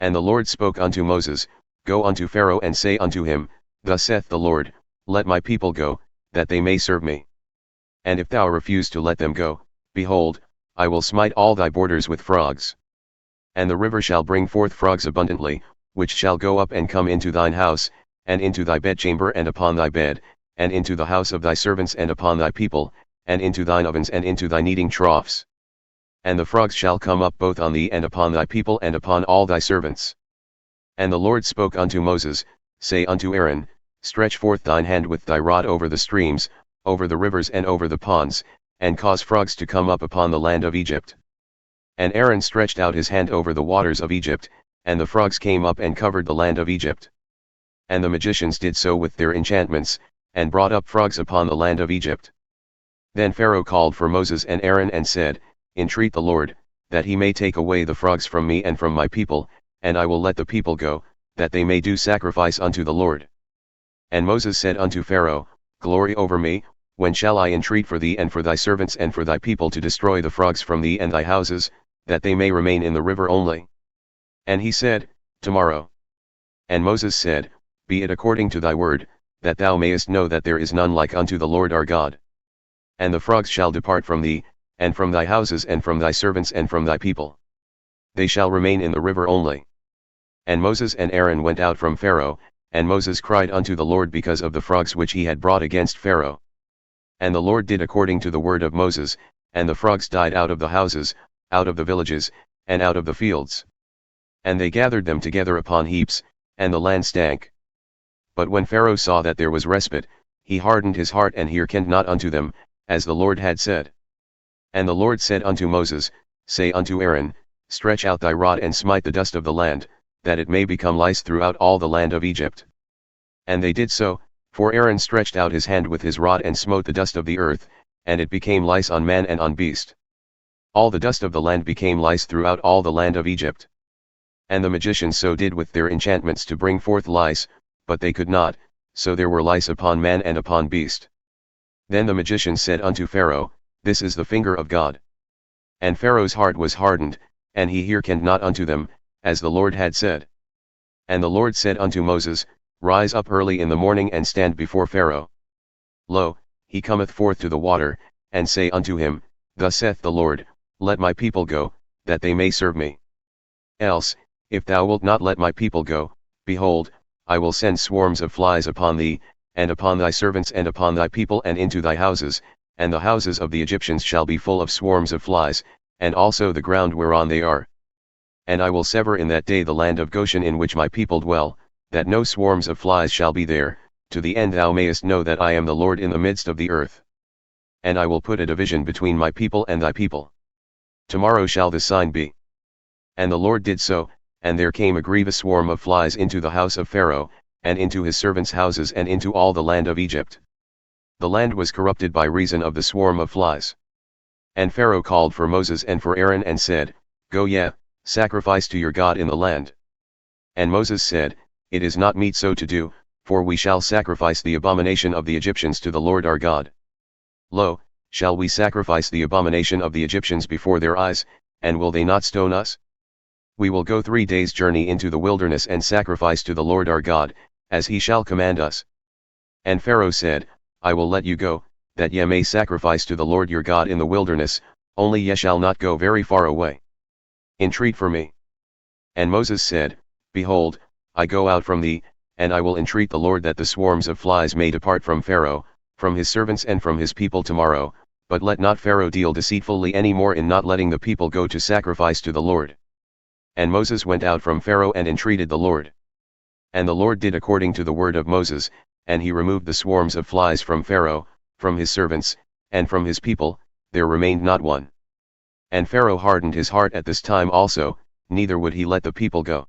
And the Lord spoke unto Moses, Go unto Pharaoh and say unto him, Thus saith the Lord, Let my people go, that they may serve me. And if thou refuse to let them go, behold, I will smite all thy borders with frogs. And the river shall bring forth frogs abundantly, which shall go up and come into thine house, and into thy bedchamber and upon thy bed, and into the house of thy servants and upon thy people, and into thine ovens and into thy kneading troughs. And the frogs shall come up both on thee and upon thy people and upon all thy servants. And the Lord spoke unto Moses, Say unto Aaron, Stretch forth thine hand with thy rod over the streams, over the rivers and over the ponds, and cause frogs to come up upon the land of Egypt. And Aaron stretched out his hand over the waters of Egypt, and the frogs came up and covered the land of Egypt. And the magicians did so with their enchantments, and brought up frogs upon the land of Egypt. Then Pharaoh called for Moses and Aaron and said, Entreat the Lord, that he may take away the frogs from me and from my people, and I will let the people go, that they may do sacrifice unto the Lord. And Moses said unto Pharaoh, Glory over me, when shall I entreat for thee and for thy servants and for thy people to destroy the frogs from thee and thy houses, that they may remain in the river only? And he said, Tomorrow. And Moses said, Be it according to thy word, that thou mayest know that there is none like unto the Lord our God. And the frogs shall depart from thee, and from thy houses and from thy servants and from thy people. They shall remain in the river only. And Moses and Aaron went out from Pharaoh, and Moses cried unto the Lord because of the frogs which he had brought against Pharaoh. And the Lord did according to the word of Moses, and the frogs died out of the houses, out of the villages, and out of the fields. And they gathered them together upon heaps, and the land stank. But when Pharaoh saw that there was respite, he hardened his heart and hearkened not unto them, as the Lord had said. And the Lord said unto Moses, Say unto Aaron, Stretch out thy rod and smite the dust of the land, that it may become lice throughout all the land of Egypt. And they did so, for Aaron stretched out his hand with his rod and smote the dust of the earth, and it became lice on man and on beast. All the dust of the land became lice throughout all the land of Egypt. And the magicians so did with their enchantments to bring forth lice, but they could not, so there were lice upon man and upon beast. Then the magicians said unto Pharaoh, This is the finger of God. And Pharaoh's heart was hardened, and he hearkened not unto them, as the Lord had said. And the Lord said unto Moses, Rise up early in the morning and stand before Pharaoh. Lo, he cometh forth to the water, and say unto him, Thus saith the Lord, Let my people go, that they may serve me. Else, if thou wilt not let my people go, behold, I will send swarms of flies upon thee, and upon thy servants and upon thy people and into thy houses, and the houses of the Egyptians shall be full of swarms of flies, and also the ground whereon they are. And I will sever in that day the land of Goshen in which my people dwell, that no swarms of flies shall be there, to the end thou mayest know that I am the Lord in the midst of the earth. And I will put a division between my people and thy people. Tomorrow shall the sign be. And the Lord did so, and there came a grievous swarm of flies into the house of Pharaoh, and into his servants' houses and into all the land of Egypt. The land was corrupted by reason of the swarm of flies. And Pharaoh called for Moses and for Aaron and said, Go ye, sacrifice to your God in the land. And Moses said, It is not meet so to do, for we shall sacrifice the abomination of the Egyptians to the Lord our God. Lo, shall we sacrifice the abomination of the Egyptians before their eyes, and will they not stone us? We will go 3 days' journey into the wilderness and sacrifice to the Lord our God, as he shall command us. And Pharaoh said, I will let you go, that ye may sacrifice to the Lord your God in the wilderness, only ye shall not go very far away. Entreat for me. And Moses said, Behold, I go out from thee, and I will entreat the Lord that the swarms of flies may depart from Pharaoh, from his servants and from his people tomorrow, but let not Pharaoh deal deceitfully any more in not letting the people go to sacrifice to the Lord. And Moses went out from Pharaoh and entreated the Lord. And the Lord did according to the word of Moses, and he removed the swarms of flies from Pharaoh, from his servants, and from his people, there remained not one. And Pharaoh hardened his heart at this time also, neither would he let the people go.